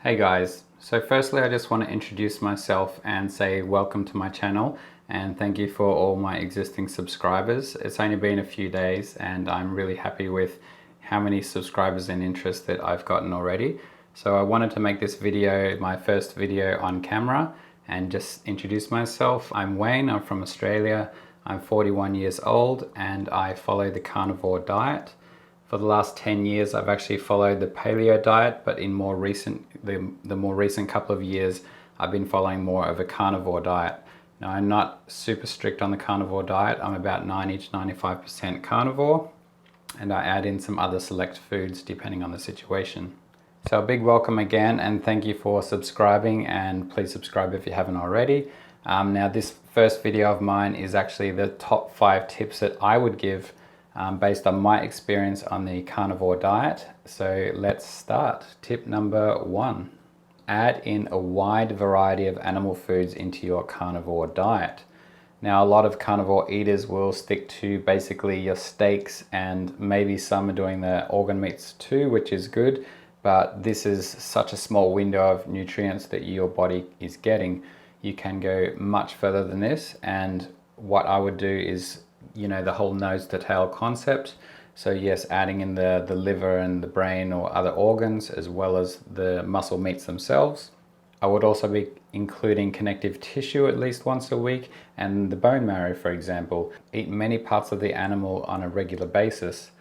Hey guys, so firstly I just want to introduce myself and say welcome to my channel and thank you for all my existing subscribers. It's only been a few days and I'm really happy with how many subscribers and interest that I've gotten already. So I wanted to make this video my first video on camera and just introduce myself. I'm Wayne, I'm from Australia, I'm 41 years old and I follow the carnivore diet. For the last 10 years, I've actually followed the paleo diet, but in the more recent couple of years, I've been following more of a carnivore diet. Now, I'm not super strict on the carnivore diet. I'm about 90 to 95% carnivore, and I add in some other select foods depending on the situation. So a big welcome again, and thank you for subscribing, and please subscribe if you haven't already. Now, this first video of mine is actually the top 5 tips that I would give based on my experience on the carnivore diet. So let's start. Tip number 1, add in a wide variety of animal foods into your carnivore diet. Now, a lot of carnivore eaters will stick to basically your steaks, and maybe some are doing the organ meats too, which is good, but this is such a small window of nutrients that your body is getting. You can go much further than this, and what I would do is, the whole nose to tail concept. So yes, adding in the liver and the brain or other organs, as well as the muscle meats themselves. I would also be including connective tissue at least once a week, and the bone marrow, for example. Eat many parts of the animal on a regular basis.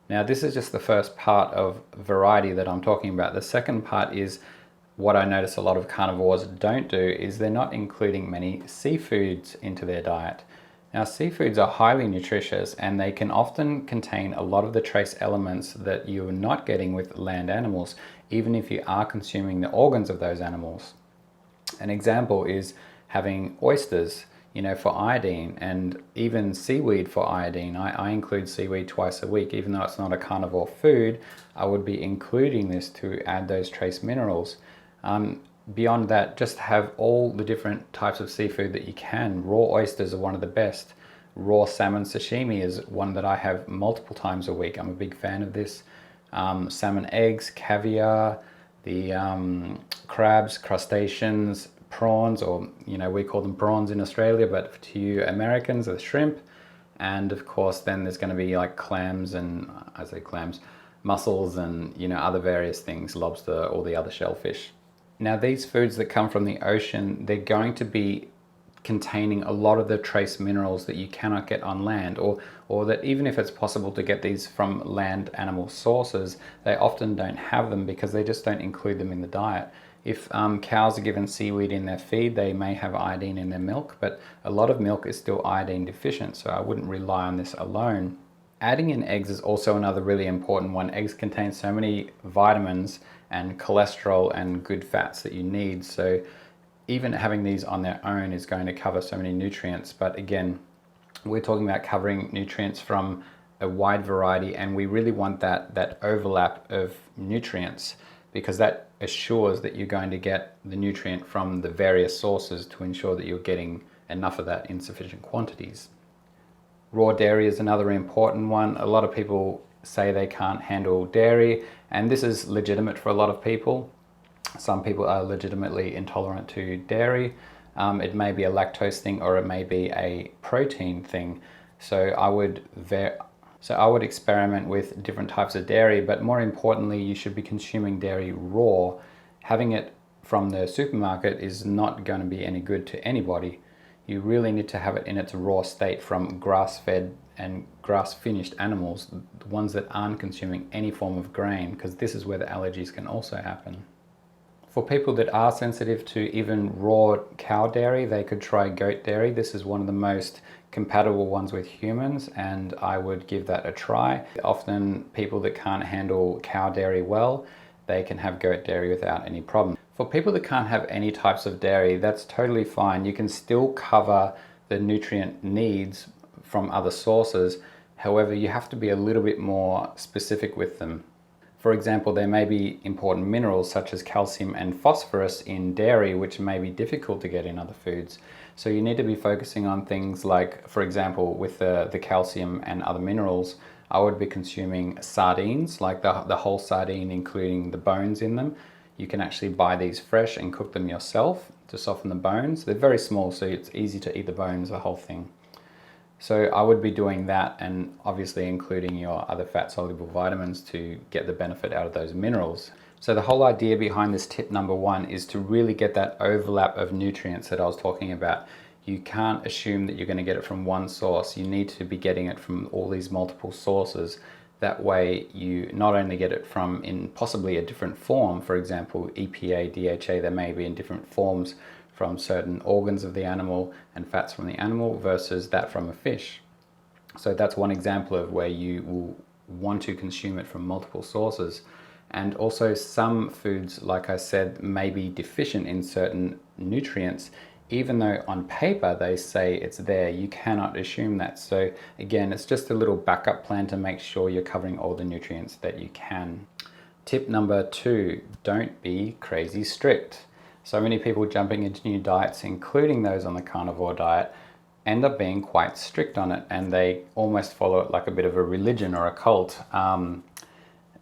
Now, this is just the first part of variety that I'm talking about. The second part is what I notice a lot of carnivores don't do is they're not including many seafoods into their diet. Now, seafoods are highly nutritious and they can often contain a lot of the trace elements that you're not getting with land animals, even if you are consuming the organs of those animals. An example is having oysters, for iodine, and even seaweed for iodine. I include seaweed twice a week. Even though it's not a carnivore food, I would be including this to add those trace minerals. Beyond that, just have all the different types of seafood that you can. Raw oysters are one of the best. Raw salmon sashimi is one that I have multiple times a week. I'm a big fan of this. Salmon eggs, caviar, the crabs, crustaceans, prawns, or we call them prawns in Australia, but to you Americans, the shrimp. And of course, then there's going to be like clams, and I say clams, mussels, and other various things, lobster, all the other shellfish. Now, these foods that come from the ocean, they're going to be containing a lot of the trace minerals that you cannot get on land, or that even if it's possible to get these from land animal sources, they often don't have them because they just don't include them in the diet. If cows are given seaweed in their feed, they may have iodine in their milk, but a lot of milk is still iodine deficient, so I wouldn't rely on this alone. Adding in eggs is also another really important one. Eggs contain so many vitamins and cholesterol and good fats that you need. So even having these on their own is going to cover so many nutrients. But again, we're talking about covering nutrients from a wide variety, and we really want that overlap of nutrients, because that assures that you're going to get the nutrient from the various sources to ensure that you're getting enough of that in sufficient quantities. Raw dairy is another important one. A lot of people say they can't handle dairy, and this is legitimate for a lot of people. Some people are legitimately intolerant to dairy. It may be a lactose thing, or it may be a protein thing. So I would experiment with different types of dairy, but more importantly, you should be consuming dairy raw. Having it from the supermarket is not going to be any good to anybody. You really need to have it in its raw state from grass-fed and grass-finished animals, the ones that aren't consuming any form of grain, because this is where the allergies can also happen. For people that are sensitive to even raw cow dairy, they could try goat dairy. This is one of the most compatible ones with humans, and I would give that a try. Often people that can't handle cow dairy well, they can have goat dairy without any problem. For people that can't have any types of dairy, that's totally fine. You can still cover the nutrient needs from other sources. However, you have to be a little bit more specific with them. For example, there may be important minerals such as calcium and phosphorus in dairy, which may be difficult to get in other foods. So you need to be focusing on things like, for example, with the calcium and other minerals, I would be consuming sardines, like the whole sardine, including the bones in them. you can actually buy these fresh and cook them yourself to soften the bones. They're very small, so it's easy to eat the bones, the whole thing. So I would be doing that, and obviously including your other fat soluble vitamins to get the benefit out of those minerals. So the whole idea behind this tip number 1 is to really get that overlap of nutrients that I was talking about. You can't assume that you're going to get it from one source. You need to be getting it from all these multiple sources. That way you not only get it from in possibly a different form, for example, EPA, DHA, they may be in different forms from certain organs of the animal and fats from the animal versus that from a fish. So that's one example of where you will want to consume it from multiple sources. And also some foods, like I said, may be deficient in certain nutrients. Even though on paper they say it's there, you cannot assume that. So again, it's just a little backup plan to make sure you're covering all the nutrients that you can. Tip number 2, don't be crazy strict. So many people jumping into new diets, including those on the carnivore diet, end up being quite strict on it, and they almost follow it like a bit of a religion or a cult.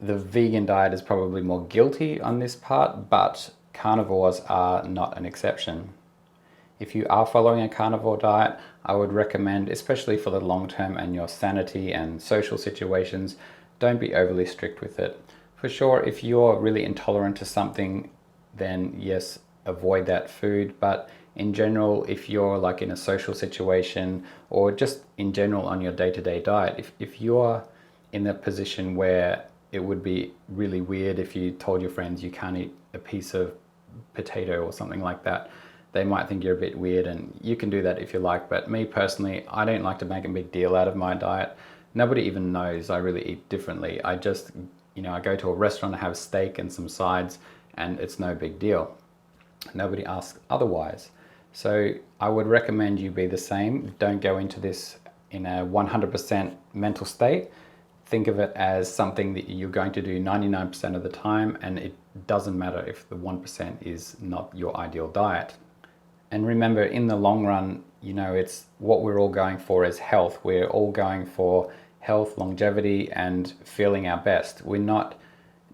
The vegan diet is probably more guilty on this part, but carnivores are not an exception. If you are following a carnivore diet, I would recommend, especially for the long term and your sanity and social situations, don't be overly strict with it. For sure, if you're really intolerant to something, then yes, avoid that food. But in general, if you're like in a social situation or just in general on your day-to-day diet, if you're in a position where it would be really weird if you told your friends you can't eat a piece of potato or something like that, they might think you're a bit weird, and you can do that if you like. But me personally, I don't like to make a big deal out of my diet. Nobody even knows I really eat differently. I just, I go to a restaurant, I have steak and some sides, and it's no big deal. Nobody asks otherwise. So I would recommend you be the same. Don't go into this in a 100% mental state. Think of it as something that you're going to do 99% of the time, and it doesn't matter if the 1% is not your ideal diet. And remember, in the long run, it's what we're all going for is health. We're all going for health, longevity, and feeling our best. We're not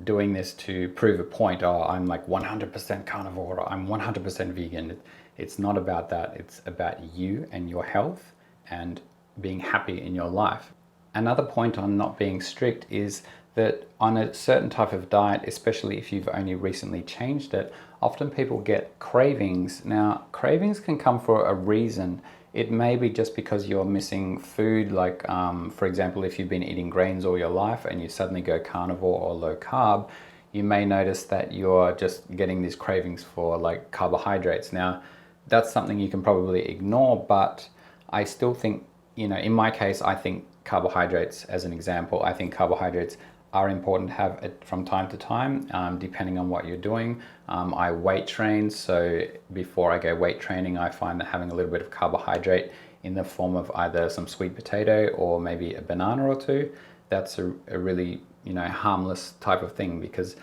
doing this to prove a point. Oh, I'm like 100% carnivore, or I'm 100% vegan. It's not about that. It's about you and your health and being happy in your life. Another point on not being strict is that on a certain type of diet, especially if you've only recently changed it, often people get cravings. Now, cravings can come for a reason. It may be just because you're missing food, like for example, if you've been eating grains all your life and you suddenly go carnivore or low carb, you may notice that you're just getting these cravings for like carbohydrates. Now, that's something you can probably ignore, but I still think, in my case, I think carbohydrates, as an example, I think carbohydrates are important to have it from time to time, depending on what you're doing. I weight train, so before I go weight training, I find that having a little bit of carbohydrate in the form of either some sweet potato or maybe a banana or two, that's a really harmless type of thing, because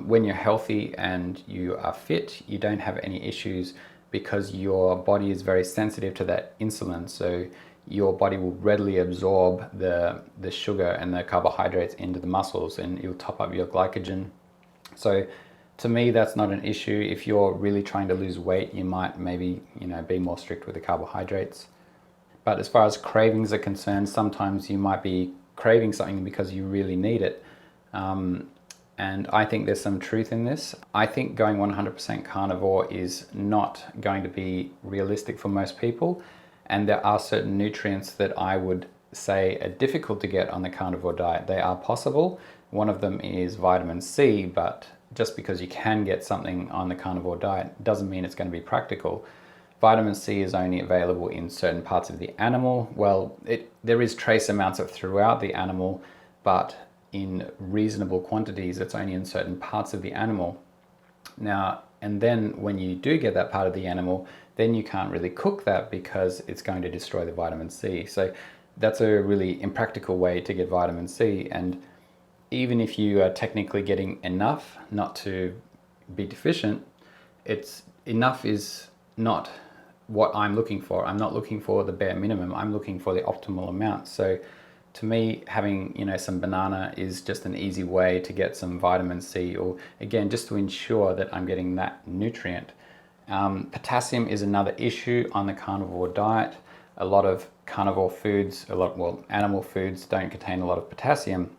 when you're healthy and you are fit, you don't have any issues because your body is very sensitive to that insulin. So your body will readily absorb the sugar and the carbohydrates into the muscles, and you'll top up your glycogen. So to me, that's not an issue. If you're really trying to lose weight, you might maybe be more strict with the carbohydrates. But as far as cravings are concerned, sometimes you might be craving something because you really need it. And I think there's some truth in this. I think going 100% carnivore is not going to be realistic for most people. And there are certain nutrients that I would say are difficult to get on the carnivore diet. They are possible. One of them is vitamin C, but just because you can get something on the carnivore diet doesn't mean it's going to be practical. Vitamin C is only available in certain parts of the animal. Well, there is trace amounts of throughout the animal, but in reasonable quantities. It's only in certain parts of the animal. Now, and then when you do get that part of the animal, then you can't really cook that because it's going to destroy the vitamin C. So that's a really impractical way to get vitamin C. And even if you are technically getting enough not to be deficient, enough is not what I'm looking for. I'm not looking for the bare minimum. I'm looking for the optimal amount. So To me, having some banana is just an easy way to get some vitamin C, or again, just to ensure that I'm getting that nutrient. Potassium is another issue on the carnivore diet. A lot of carnivore foods, animal foods don't contain a lot of potassium.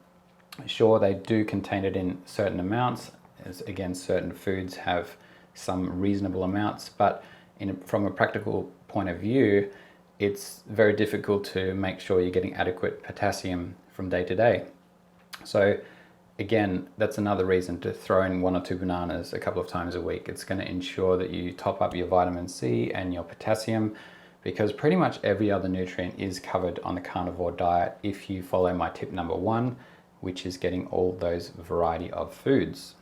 Sure, they do contain it in certain amounts, as again, certain foods have some reasonable amounts, but from a practical point of view, it's very difficult to make sure you're getting adequate potassium from day to day. So again, that's another reason to throw in 1 or 2 bananas a couple of times a week. It's going to ensure that you top up your vitamin C and your potassium, because pretty much every other nutrient is covered on the carnivore diet if you follow my tip number 1, which is getting all those variety of foods.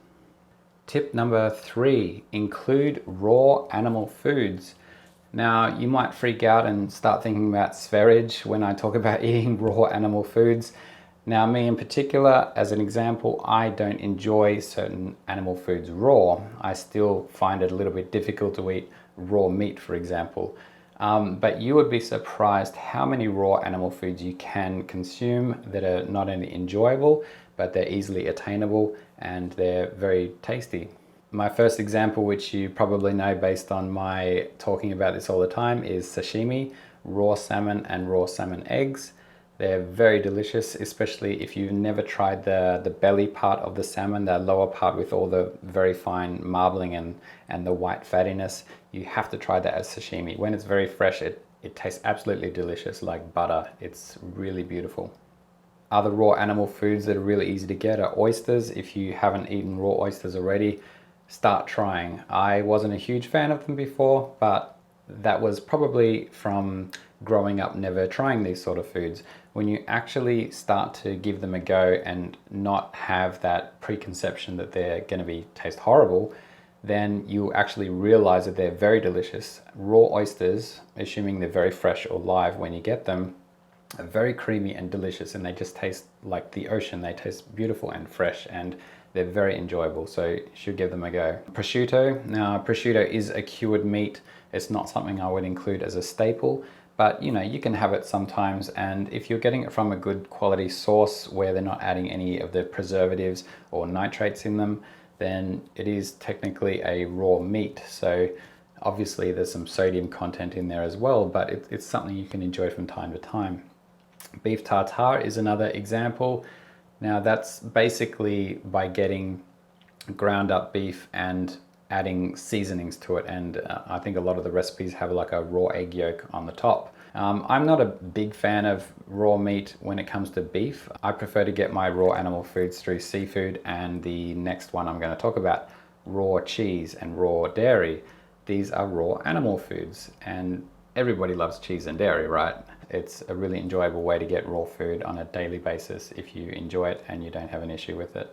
Tip number 3, include raw animal foods. Now, you might freak out and start thinking about spherage when I talk about eating raw animal foods. Now, me in particular, as an example, I don't enjoy certain animal foods raw. I still find it a little bit difficult to eat raw meat, for example. But you would be surprised how many raw animal foods you can consume that are not only enjoyable, but they're easily attainable and they're very tasty. My first example, which you probably know based on my talking about this all the time, is sashimi, raw salmon and raw salmon eggs. They're very delicious, especially if you've never tried the belly part of the salmon, the lower part with all the very fine marbling and the white fattiness. You have to try that as sashimi. When it's very fresh, it tastes absolutely delicious, like butter. It's really beautiful. Other raw animal foods that are really easy to get are oysters. If you haven't eaten raw oysters already, start trying. I wasn't a huge fan of them before, but that was probably from growing up never trying these sort of foods. When you actually start to give them a go and not have that preconception that they're going to taste horrible, then you actually realize that they're very delicious. Raw oysters, assuming they're very fresh or live when you get them, are very creamy and delicious, and they just taste like the ocean. They taste beautiful and fresh, and they're very enjoyable, so you should give them a go. Prosciutto. Now, prosciutto is a cured meat. It's not something I would include as a staple, but you can have it sometimes, and if you're getting it from a good quality source where they're not adding any of the preservatives or nitrates in them, then it is technically a raw meat. So obviously there's some sodium content in there as well, but it's something you can enjoy from time to time. Beef tartare is another example. Now, that's basically by getting ground up beef and adding seasonings to it, and I think a lot of the recipes have like a raw egg yolk on the top. I'm not a big fan of raw meat when it comes to beef. I prefer to get my raw animal foods through seafood, and the next one I'm going to talk about, raw cheese and raw dairy. These are raw animal foods, and everybody loves cheese and dairy, right? It's a really enjoyable way to get raw food on a daily basis if you enjoy it and you don't have an issue with it.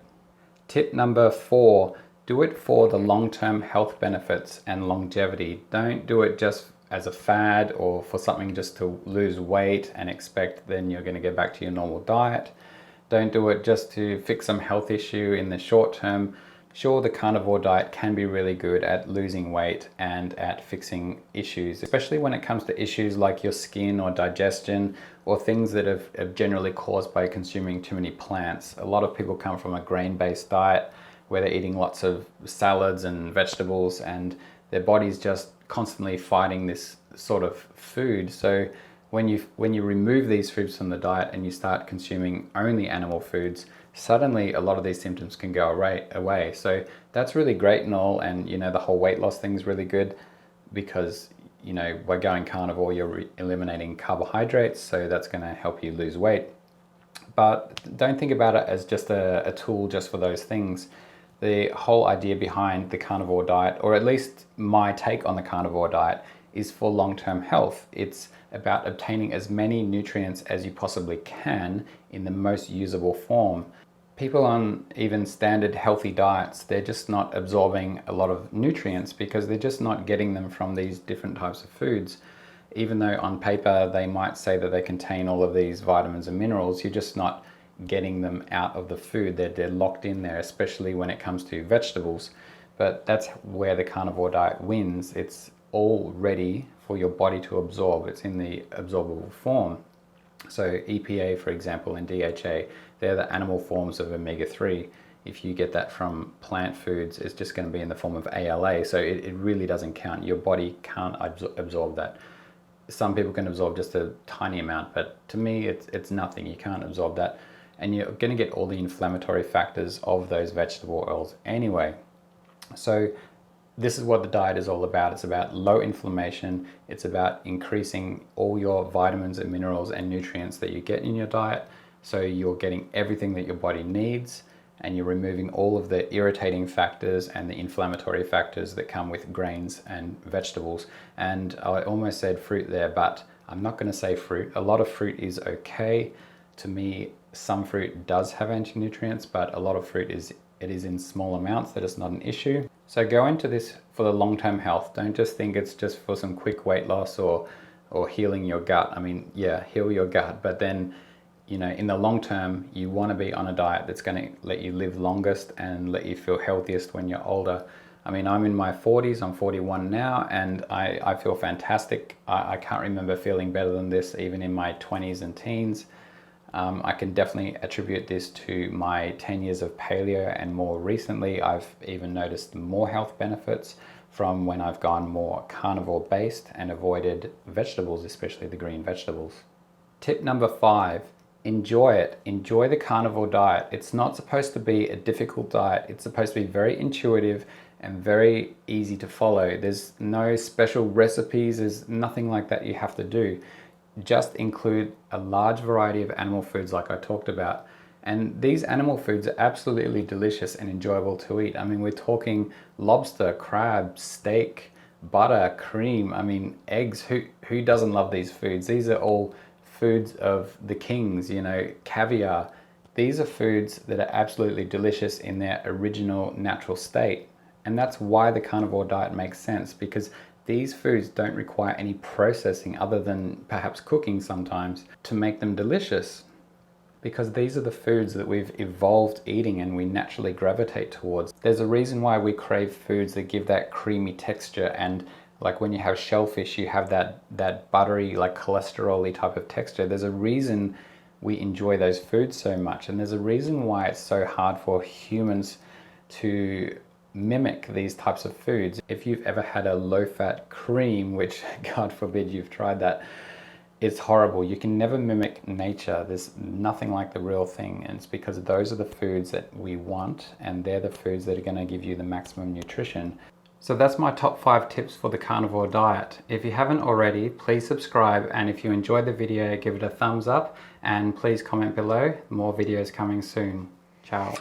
Tip number 4, do it for the long-term health benefits and longevity. Don't do it just as a fad or for something just to lose weight and expect then you're going to go back to your normal diet. Don't do it just to fix some health issue in the short term. Sure, the carnivore diet can be really good at losing weight and at fixing issues, especially when it comes to issues like your skin or digestion or things that are generally caused by consuming too many plants. A lot of people come from a grain-based diet where they're eating lots of salads and vegetables, and their body's just constantly fighting this sort of food. So when you remove these foods from the diet and you start consuming only animal foods, suddenly a lot of these symptoms can go away. So that's really great and all, and the whole weight loss thing is really good because by going carnivore you're eliminating carbohydrates, so that's going to help you lose weight. But don't think about it as just a tool just for those things. The whole idea behind the carnivore diet, or at least my take on the carnivore diet, is for long-term health. It's about obtaining as many nutrients as you possibly can in the most usable form. People on even standard healthy diets, they're just not absorbing a lot of nutrients because they're just not getting them from these different types of foods. Even though on paper they might say that they contain all of these vitamins and minerals, you're just not getting them out of the food. They're locked in there, especially when it comes to vegetables. But that's where the carnivore diet wins. It's all ready for your body to absorb. It's in the absorbable form. So EPA, for example, and DHA, they're the animal forms of omega-3. If you get that from plant foods, it's just going to be in the form of ALA. So it really doesn't count. Your body can't absorb that. Some people can absorb just a tiny amount, but to me, it's nothing. You can't absorb that. And you're going to get all the inflammatory factors of those vegetable oils anyway. So this is what the diet is all about. It's about low inflammation. It's about increasing all your vitamins and minerals and nutrients that you get in your diet. So you're getting everything that your body needs, and you're removing all of the irritating factors and the inflammatory factors that come with grains and vegetables. And I almost said fruit there, but I'm not going to say fruit. A lot of fruit is okay. To me, some fruit does have anti-nutrients, but a lot of fruit is in small amounts that it's not an issue. So go into this for the long-term health. Don't just think it's just for some quick weight loss or healing your gut. I mean, yeah, heal your gut, but then, you know, in the long term, you want to be on a diet that's going to let you live longest and let you feel healthiest when you're older. I mean, I'm in my 40s, I'm 41 now, and I feel fantastic. I can't remember feeling better than this even in my 20s and teens. I can definitely attribute this to my 10 years of paleo, and more recently I've even noticed more health benefits from when I've gone more carnivore based and avoided vegetables, especially the green vegetables. Tip number 5, enjoy it. Enjoy the carnivore diet. It's not supposed to be a difficult diet. It's supposed to be very intuitive and very easy to follow. There's no special recipes, there's nothing like that you have to do. Just include a large variety of animal foods like I talked about. And these animal foods are absolutely delicious and enjoyable to eat. I mean, we're talking lobster, crab, steak, butter, cream, I mean, eggs. Who doesn't love these foods? These are all foods of the kings, you know, caviar. These are foods that are absolutely delicious in their original natural state. And that's why the carnivore diet makes sense, because these foods don't require any processing other than perhaps cooking sometimes to make them delicious, because these are the foods that we've evolved eating and we naturally gravitate towards. There's a reason why we crave foods that give that creamy texture, and like when you have shellfish, you have that buttery, like cholesterol-y type of texture. There's a reason we enjoy those foods so much, and there's a reason why it's so hard for humans to mimic these types of foods. If you've ever had a low-fat cream, which God forbid you've tried that, it's horrible. You can never mimic nature. There's nothing like the real thing, and it's because those are the foods that we want, and they're the foods that are going to give you the maximum nutrition. So that's my top 5 tips for the carnivore diet. If you haven't already, please subscribe, and if you enjoyed the video, give it a thumbs up, and please comment below. More videos coming soon. Ciao.